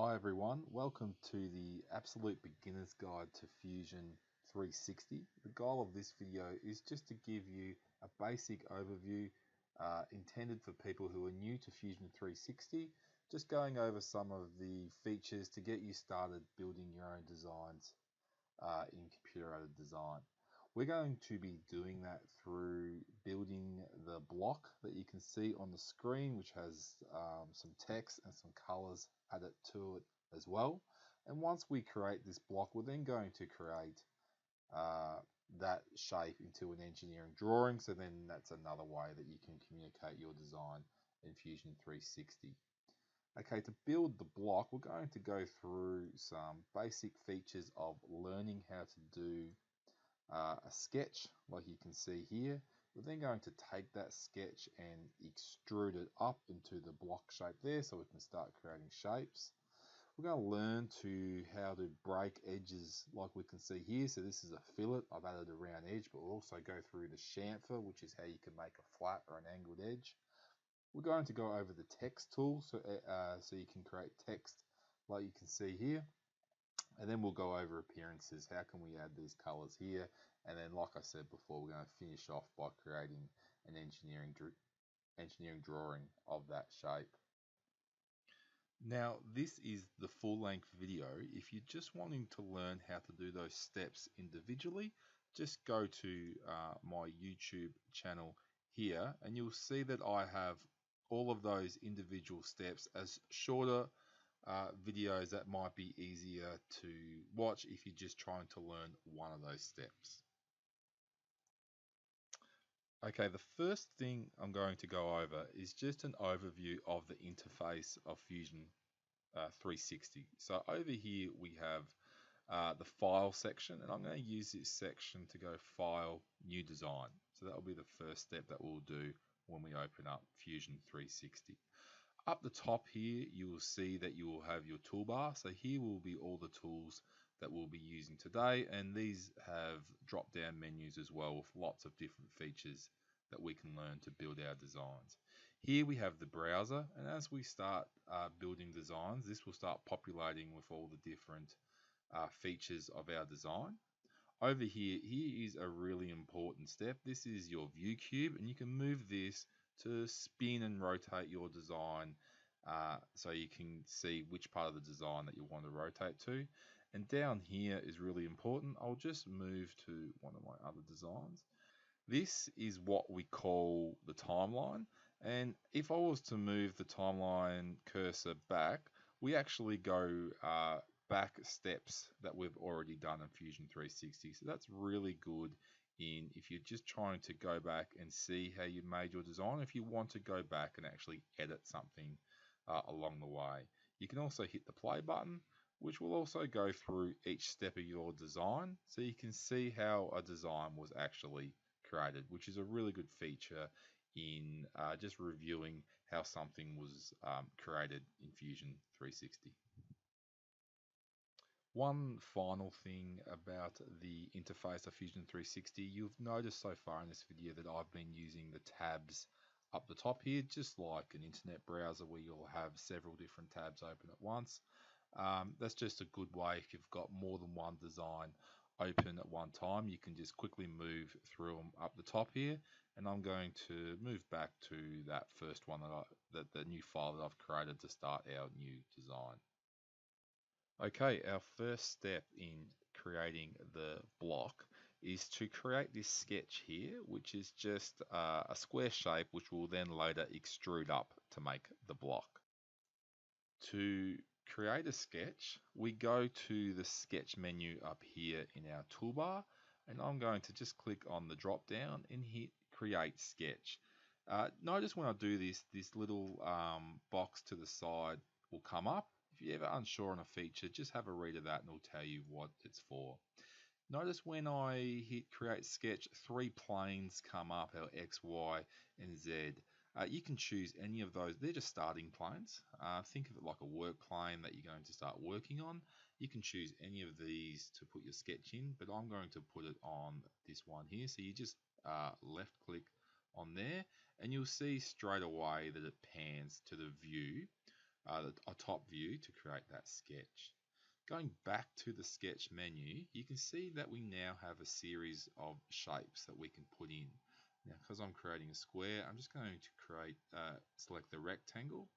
Hi everyone, welcome to the Absolute Beginner's Guide to Fusion 360. The goal of this video is just to give you a basic overview intended for people who are new to Fusion 360, just going over some of the features to get you started building your own designs in computer-aided design. We're going to be doing that through building the block that you can see on the screen, which has some text and some colors added to it as well. And once we create this block, we're then going to create that shape into an engineering drawing. So then that's another way that you can communicate your design in Fusion 360. Okay, to build the block, we're going to go through some basic features of learning how to do a sketch, like you can see here. We're then going to take that sketch and extrude it up into the block shape there so we can start creating shapes. We're going to learn how to break edges like we can see here. So this is a fillet. I've added a round edge, but we'll also go through the chamfer, which is how you can make a flat or an angled edge. We're going to go over the text tool so you can create text like you can see here. And then we'll go over appearances. How can we add these colors here? And then, like I said before, we're going to finish off by creating an engineering drawing of that shape. Now, this is the full-length video. If you're just wanting to learn how to do those steps individually, just go to my YouTube channel here, and you'll see that I have all of those individual steps as shorter videos that might be easier to watch if you're just trying to learn one of those steps. Okay, the first thing I'm going to go over is just an overview of the interface of Fusion 360. So over here we have the file section, and I'm going to use this section to go file, new design. So that will be the first step that we'll do when we open up Fusion 360. Up the top here, you will see that you will have your toolbar. So here will be all the tools that we'll be using today, and these have drop-down menus as well with lots of different features that we can learn to build our designs. Here we have the browser, and as we start building designs, this will start populating with all the different features of our design. Over here is a really important step. This is your view cube, and you can move this to spin and rotate your design so you can see which part of the design that you want to rotate to. And down here is really important. I'll just move to one of my other designs. This is what we call the timeline. And if I was to move the timeline cursor back, we actually go back steps that we've already done in Fusion 360. So that's really good if you're just trying to go back and see how you made your design, if you want to go back and actually edit something along the way. You can also hit the play button, which will also go through each step of your design so you can see how a design was actually created, which is a really good feature in just reviewing how something was created in Fusion 360. One final thing about the interface of Fusion 360, you've noticed so far in this video that I've been using the tabs up the top here, just like an internet browser where you'll have several different tabs open at once. That's just a good way if you've got more than one design open at one time. You can just quickly move through them up the top here, and I'm going to move back to that first one the new file that I've created to start our new design. Okay, our first step in creating the block is to create this sketch here, which is just a square shape which will then later extrude up to make the block. To create a sketch, we go to the sketch menu up here in our toolbar, and I'm going to just click on the drop down and hit create sketch. Notice when I do this little box to the side will come up. If you're ever unsure on a feature, just have a read of that and it'll tell you what it's for. Notice when I hit create sketch, 3 planes come up, our X, Y, and Z. You can choose any of those. They're just starting planes. Think of it like a work plane that you're going to start working on. You can choose any of these to put your sketch in, but I'm going to put it on this one here. So you just left click on there, and you'll see straight away that it pans to the view a top view to create that sketch. Going back to the sketch menu, you can see that we now have a series of shapes that we can put in. Now, because I'm creating a square, I'm just going to select the rectangle,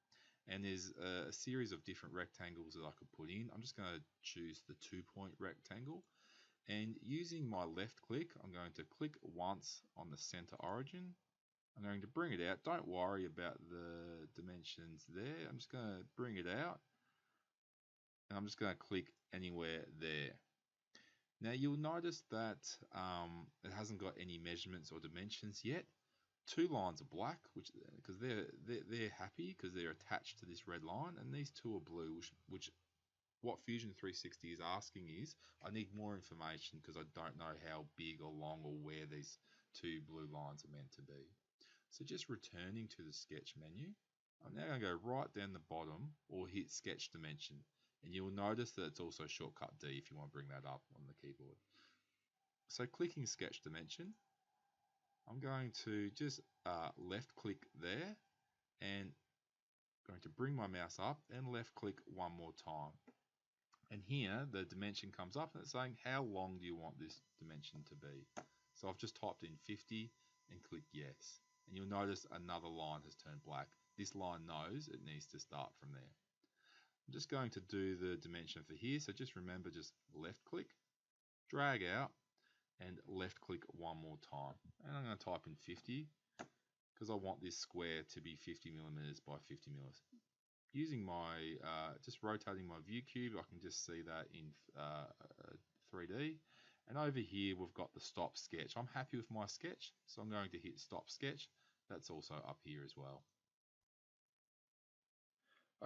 and there's a series of different rectangles that I could put in. I'm just going to choose the 2-point rectangle, and using my left click, I'm going to click once on the center origin. I'm going to bring it out. Don't worry about the dimensions there. I'm just going to bring it out, and I'm just going to click anywhere there. Now you'll notice that it hasn't got any measurements or dimensions yet. 2 lines are black, because they're happy because they're attached to this red line, and these 2 are blue, which what Fusion 360 is asking is, I need more information because I don't know how big or long or where these 2 blue lines are meant to be. So just returning to the sketch menu, I'm now going to go right down the bottom or hit sketch dimension. And you'll notice that it's also shortcut D if you want to bring that up on the keyboard. So clicking sketch dimension, I'm going to just left click there and going to bring my mouse up and left click one more time. And here the dimension comes up and it's saying how long do you want this dimension to be. So I've just typed in 50 and click yes. And you'll notice another line has turned black. This line knows it needs to start from there. I'm just going to do the dimension for here. So just remember, just left click, drag out, and left click one more time. And I'm going to type in 50 because I want this square to be 50 millimeters by 50 millimeters. Using my, just rotating my view cube, I can just see that in 3D. And over here, we've got the stop sketch. I'm happy with my sketch, so I'm going to hit stop sketch. That's also up here as well.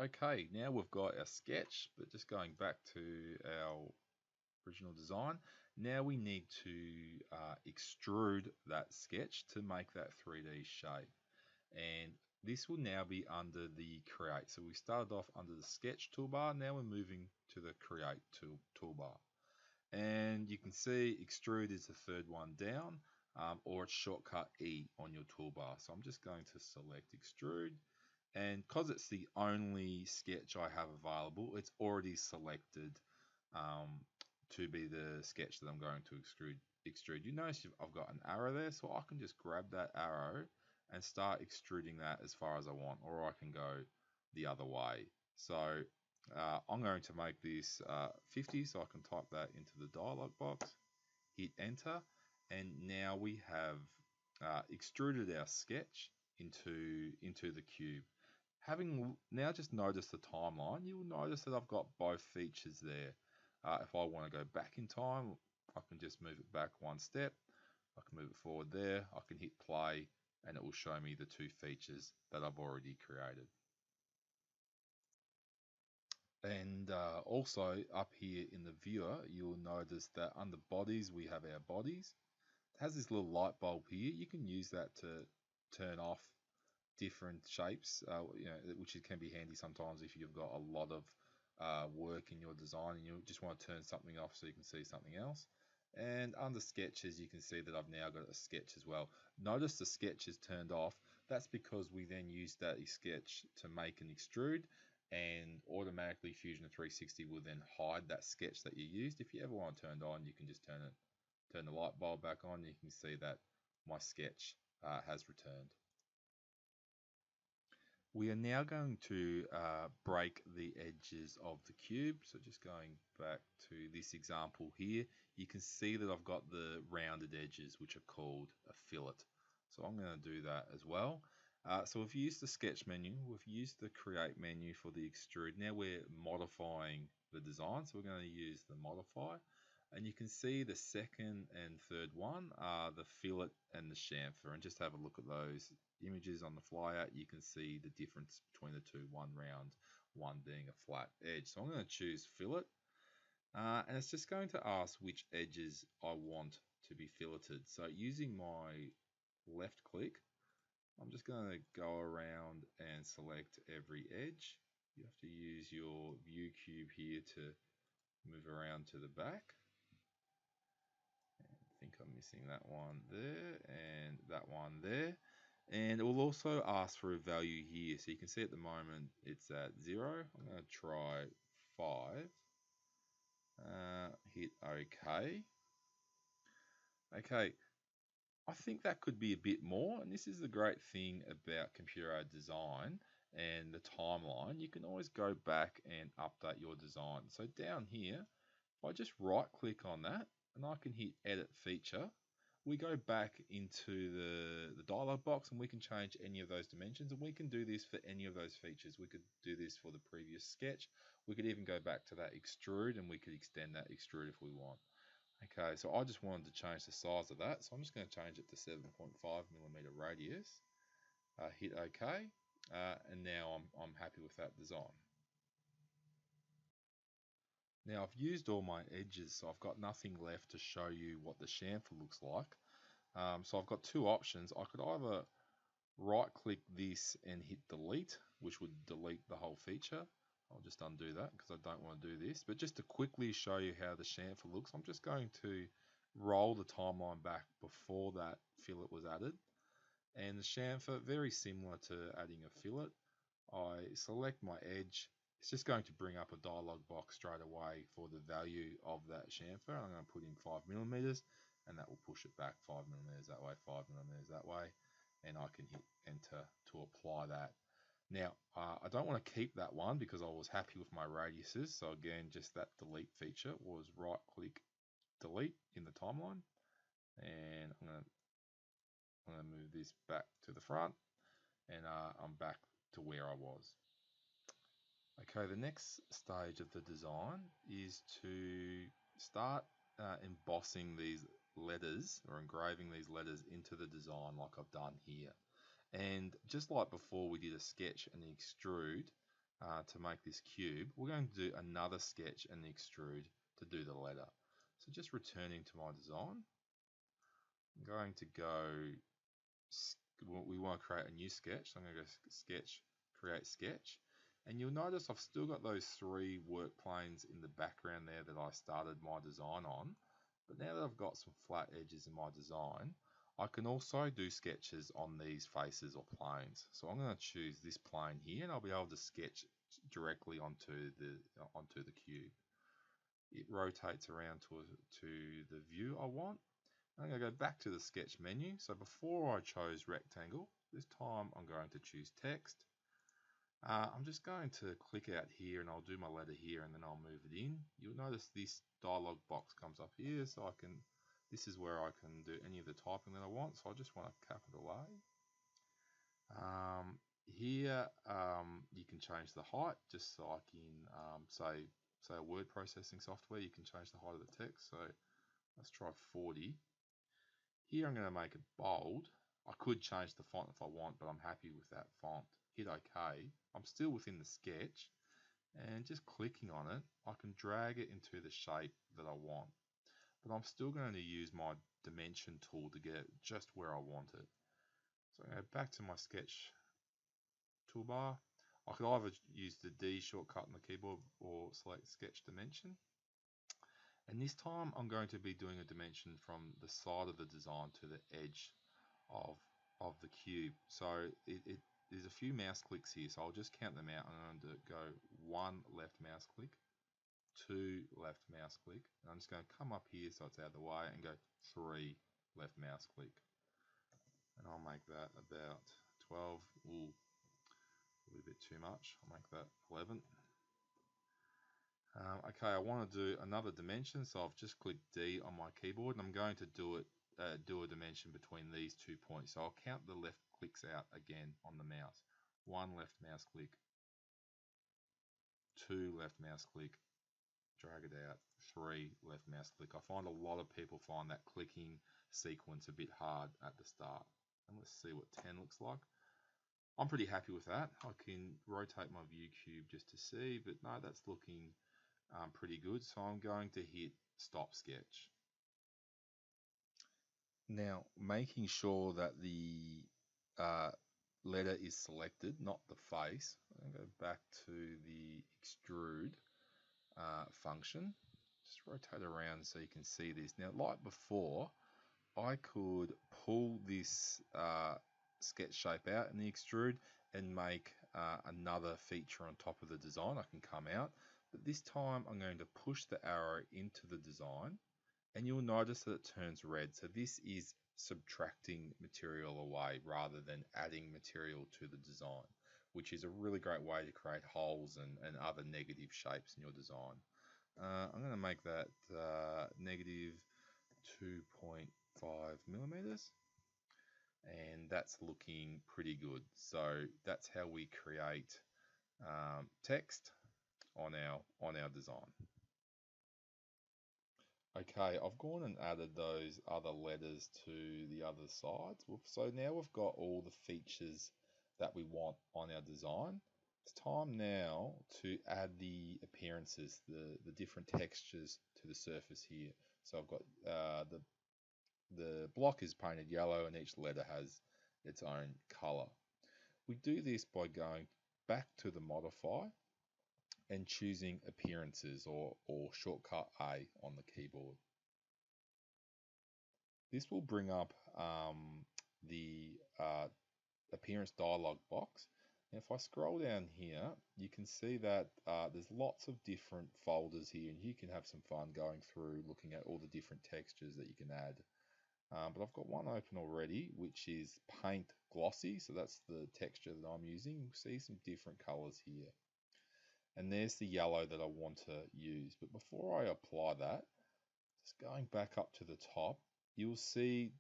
Okay, now we've got our sketch, but just going back to our original design, now we need to extrude that sketch to make that 3D shape. And this will now be under the create. So we started off under the sketch toolbar, now we're moving to the create toolbar. And you can see extrude is the third one down, or it's shortcut E on your toolbar. So I'm just going to select extrude, and because it's the only sketch I have available, it's already selected to be the sketch that I'm going to extrude. You notice I've got an arrow there, so I can just grab that arrow and start extruding that as far as I want, or I can go the other way. So I'm going to make this 50, so I can type that into the dialog box, hit enter, and now we have extruded our sketch into the cube. Having now just noticed the timeline, you will notice that I've got both features there. If I want to go back in time, I can just move it back one step. I can move it forward there. I can hit play, and it will show me the 2 features that I've already created. And also up here in the viewer, you'll notice that under bodies, we have our bodies. It has this little light bulb here. You can use that to turn off different shapes, which can be handy sometimes if you've got a lot of work in your design and you just want to turn something off so you can see something else. And under sketches, you can see that I've now got a sketch as well. Notice the sketch is turned off. That's because we then used that sketch to make an extrude, and automatically Fusion 360 will then hide that sketch that you used. If you ever want it turned on, you can just turn the light bulb back on. You can see that my sketch has returned. We are now going to break the edges of the cube. So just going back to this example here, you can see that I've got the rounded edges, which are called a fillet. So I'm going to do that as well. So we've used the sketch menu, we've used the create menu for the extrude. Now we're modifying the design, so we're going to use the modify. And you can see the second and third one are the fillet and the chamfer. And just have a look at those images on the flyout. You can see the difference between the two, one round, one being a flat edge. So I'm going to choose fillet. And it's just going to ask which edges I want to be filleted. So using my left click, I'm just going to go around and select every edge. You have to use your view cube here to move around to the back. I think I'm missing that one there and that one there. And it will also ask for a value here. So you can see at the moment it's at 0. I'm going to try 5. Hit OK. Okay, I think that could be a bit more, and this is the great thing about computer-aided design and the timeline. You can always go back and update your design. So down here, if I just right-click on that, and I can hit Edit Feature, we go back into the dialog box, and we can change any of those dimensions, and we can do this for any of those features. We could do this for the previous sketch. We could even go back to that extrude, and we could extend that extrude if we want. Okay, so I just wanted to change the size of that, so I'm just going to change it to 7.5mm radius. Hit OK, and now I'm happy with that design. Now I've used all my edges, so I've got nothing left to show you what the chamfer looks like. So I've got two options. I could either right click this and hit delete, which would delete the whole feature. I'll just undo that because I don't want to do this. But just to quickly show you how the chamfer looks, I'm just going to roll the timeline back before that fillet was added. And the chamfer, very similar to adding a fillet. I select my edge. It's just going to bring up a dialog box straight away for the value of that chamfer. I'm going to put in 5mm, and that will push it back 5mm that way, 5mm that way, and I can hit enter to apply that. Now, I don't want to keep that one because I was happy with my radiuses. So again, just that delete feature was right click delete in the timeline, and I'm going to move this back to the front, and I'm back to where I was. Okay, the next stage of the design is to start embossing these letters or engraving these letters into the design like I've done here. And just like before we did a sketch and the extrude to make this cube, we're going to do another sketch and the extrude to do the letter. So just returning to my design, I'm going to go, we want to create a new sketch, so I'm going to go sketch, create sketch. And you'll notice I've still got those 3 work planes in the background there that I started my design on. But now that I've got some flat edges in my design, I can also do sketches on these faces or planes. So I'm going to choose this plane here, and I'll be able to sketch directly onto the cube. It rotates around to the view I want. I'm going to go back to the sketch menu. So before I chose rectangle, this time I'm going to choose text. I'm just going to click out here, and I'll do my letter here, and then I'll move it in. You'll notice this dialog box comes up here, so this is where I can do any of the typing that I want. So I just want a capital A. Here you can change the height, just like in say a word processing software. You can change the height of the text. So let's try 40. Here I'm going to make it bold. I could change the font if I want, but I'm happy with that font. Hit OK. I'm still within the sketch, and just clicking on it, I can drag it into the shape that I want. But I'm still going to use my dimension tool to get it just where I want it. So I go back to my sketch toolbar. I could either use the D shortcut on the keyboard or select sketch dimension. And this time I'm going to be doing a dimension from the side of the design to the edge of the cube. So there's a few mouse clicks here, so I'll just count them out. I'm going to go 1 left mouse click, 2 left mouse click, and I'm just going to come up here so it's out of the way and go 3 left mouse click. And I'll make that about 12. Ooh, a little bit too much. I'll make that 11. Okay, I want to do another dimension, so I've just clicked D on my keyboard, and I'm going to do a dimension between these 2 points. So I'll count the left clicks out again on the mouse. 1 left mouse click, 2 left mouse click, drag it out, 3 left mouse click. I find a lot of people find that clicking sequence a bit hard at the start. And let's see what 10 looks like. I'm pretty happy with that. I can rotate my view cube just to see, but no, that's looking pretty good. So I'm going to hit stop sketch. Now, making sure that the letter is selected, not the face. I'm going to go back to the extrude function. Just rotate around so you can see this. Now, like before, I could pull this sketch shape out in the extrude and make another feature on top of the design. I can come out, but this time I'm going to push the arrow into the design, and you'll notice that it turns red. So this is subtracting material away rather than adding material to the design, which is a really great way to create holes and other negative shapes in your design. I'm going to make that negative 2.5 millimeters, and that's looking pretty good. So that's how we create text on our design. Okay, I've gone and added those other letters to the other sides. So now we've got all the features that we want on our design. It's time now to add the appearances, the different textures to the surface here. So I've got the block is painted yellow and each letter has its own color. We do this by going back to the modify and choosing appearances or shortcut A on the keyboard. This will bring up the appearance dialog box. And if I scroll down here, you can see that there's lots of different folders here, and you can have some fun going through looking at all the different textures that you can add. But I've got one open already, which is Paint Glossy. So that's the texture that I'm using. You see some different colors here. And there's the yellow that I want to use. But before I apply that, just going back up to the top, you'll see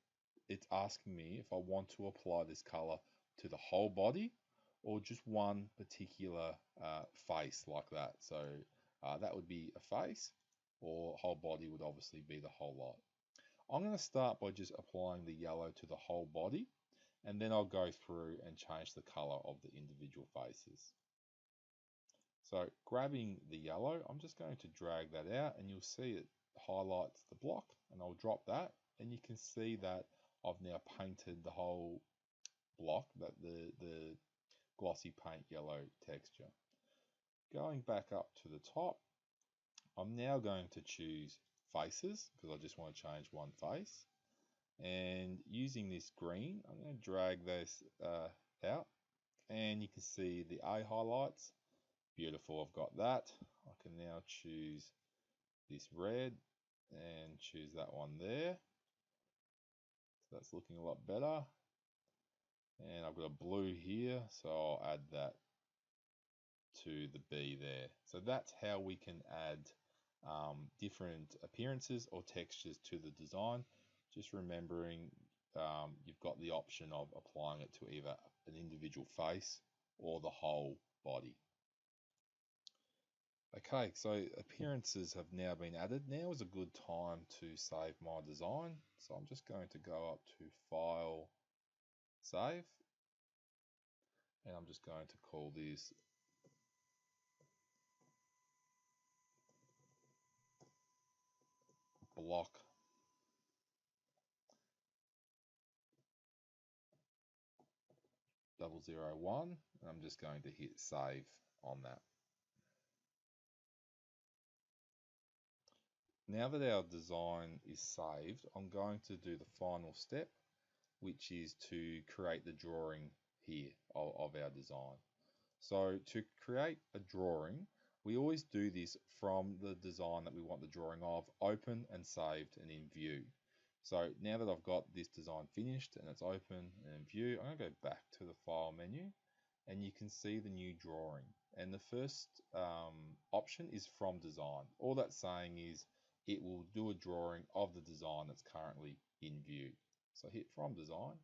it's asking me if I want to apply this color to the whole body or just one particular face like that. So that would be a face, or whole body would obviously be the whole lot. I'm going to start by just applying the yellow to the whole body, and then I'll go through and change the color of the individual faces. So grabbing the yellow, I'm just going to drag that out, and you'll see it highlights the block, and I'll drop that, and you can see that I've now painted the whole block, that the glossy paint yellow texture. Going back up to the top, I'm now going to choose faces because I just want to change one face, and using this green, I'm going to drag this out, and you can see the A highlights. Beautiful, I've got that. I can now choose this red and choose that one there. So that's looking a lot better. And I've got a blue here, so I'll add that to the B there. So that's how we can add different appearances or textures to the design. Just remembering you've got the option of applying it to either an individual face or the whole body. Okay, so appearances have now been added. Now is a good time to save my design. So I'm just going to go up to File, Save. And I'm just going to call this Block 001. And I'm just going to hit Save on that. Now that our design is saved, I'm going to do the final step, which is to create the drawing here of our design. So to create a drawing, we always do this from the design that we want the drawing of, open and saved and in view. So now that I've got this design finished and it's open and in view, I'm going to go back to the File menu, and you can see the new drawing. And the first option is from design. All that's saying is it will do a drawing of the design that's currently in view. So hit from design,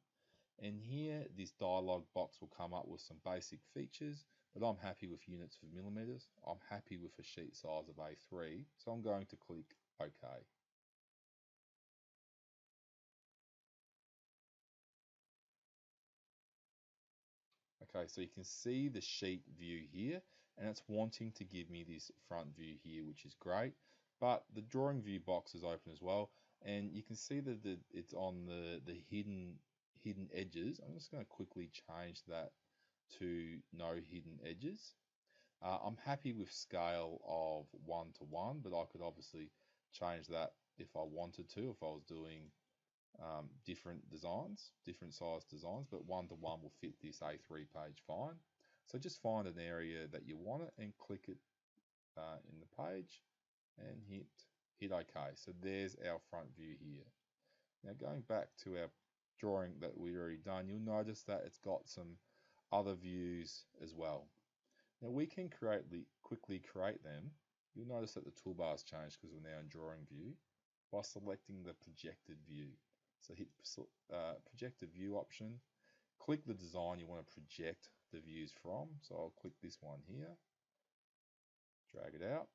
and here this dialog box will come up with some basic features, but I'm happy with units of millimeters. I'm happy with a sheet size of A3, so I'm going to click OK. Okay, so you can see the sheet view here, and it's wanting to give me this front view here, which is great. But the drawing view box is open as well, and you can see that it's on the hidden edges. I'm just going to quickly change that to no hidden edges. I'm happy with scale of 1:1, but I could obviously change that if I wanted to, if I was doing different designs, different size designs, but one-to-one will fit this A3 page fine. So just find an area that you want it and click it in the page and hit OK. So there's our front view here. Now going back to our drawing that we already done, you'll notice that it's got some other views as well. Now we can quickly create them. You'll notice that the toolbar's changed because we're now in drawing view by selecting the projected view. So hit projected view option, click the design you want to project the views from. So I'll click this one here, drag it out,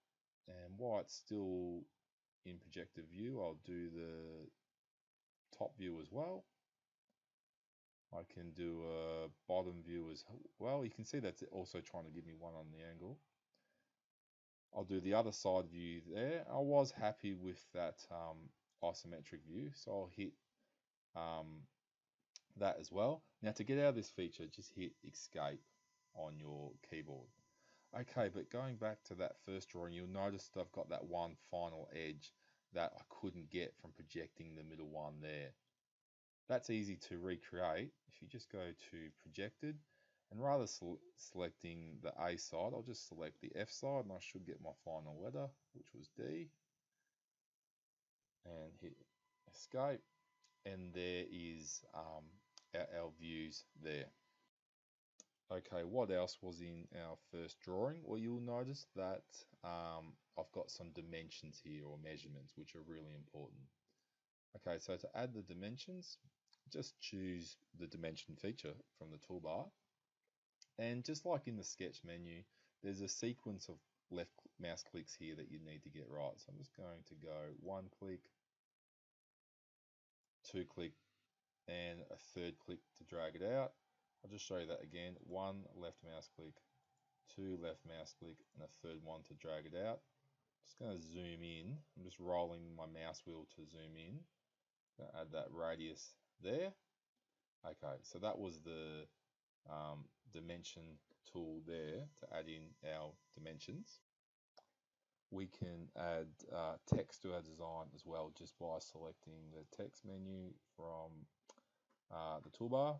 and while it's still in projected view, I'll do the top view as well. I can do a bottom view as well. You can see that's also trying to give me one on the angle. I'll do the other side view there. I was happy with that isometric view, so I'll hit that as well. Now to get out of this feature, just hit escape on your keyboard. Okay, but going back to that first drawing, you'll notice that I've got that one final edge that I couldn't get from projecting the middle one there. That's easy to recreate if you just go to projected, and rather selecting the A side, I'll just select the F side and I should get my final letter, which was D, and hit escape, and there is our views there. Okay, what else was in our first drawing? Well, you'll notice that I've got some dimensions here, or measurements, which are really important. Okay, so to add the dimensions, just choose the dimension feature from the toolbar. And just like in the sketch menu, there's a sequence of left mouse clicks here that you need to get right. So I'm just going to go 1 click, 2 click, and a 3rd click to drag it out. I'll just show you that again. 1 left mouse click, 2 left mouse click, and a 3rd one to drag it out. Just going to zoom in. I'm just rolling my mouse wheel to zoom in. Add that radius there. Okay, so that was the dimension tool there to add in our dimensions. We can add text to our design as well, just by selecting the text menu from the toolbar.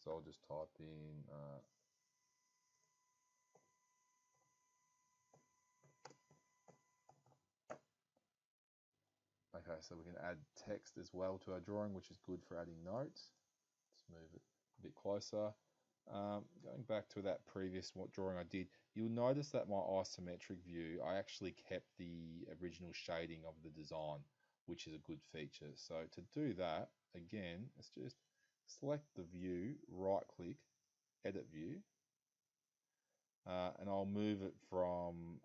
So I'll just type in okay, so we can add text as well to our drawing, which is good for adding notes. Let's move it a bit closer. Going back to that previous drawing I did, you'll notice that my isometric view, I actually kept the original shading of the design, which is a good feature. So to do that, again, let's just select the view, right click, edit view, and I'll move it from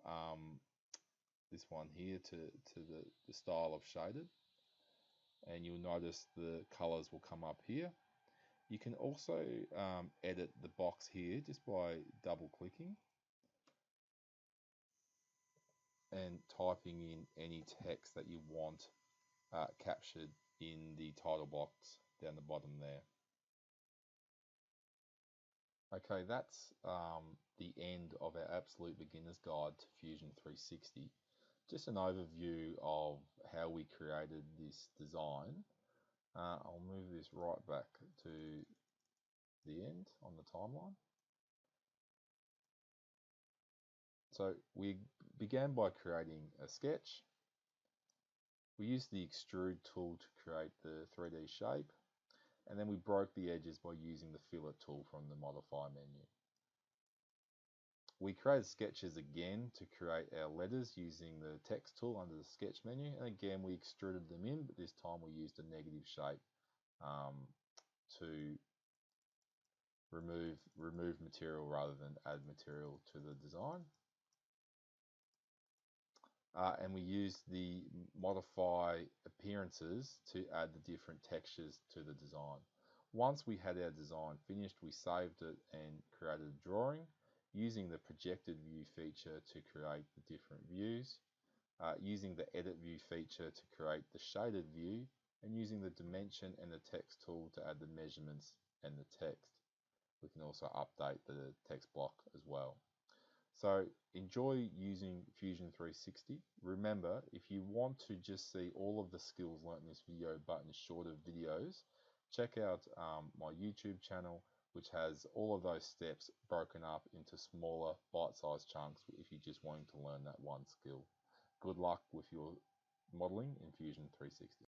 this one here to the style of shaded, and you'll notice the colors will come up here. You can also edit the box here just by double clicking and typing in any text that you want captured in the title box down the bottom there. Okay, that's the end of our absolute beginner's guide to Fusion 360. Just an overview of how we created this design. I'll move this right back to the end on the timeline. So we began by creating a sketch. We used the Extrude tool to create the 3D shape, and then we broke the edges by using the fillet tool from the modify menu. We created sketches again to create our letters using the text tool under the sketch menu, and again we extruded them in, but this time we used a negative shape to remove material rather than add material to the design. And we used the modify appearances to add the different textures to the design. Once we had our design finished, we saved it and created a drawing using the projected view feature to create the different views, using the edit view feature to create the shaded view, and using the dimension and the text tool to add the measurements and the text. We can also update the text block as well. So enjoy using Fusion 360. Remember, if you want to just see all of the skills learnt in this video but in shorter videos, check out my YouTube channel, which has all of those steps broken up into smaller bite-sized chunks if you're just wanting to learn that one skill. Good luck with your modeling in Fusion 360.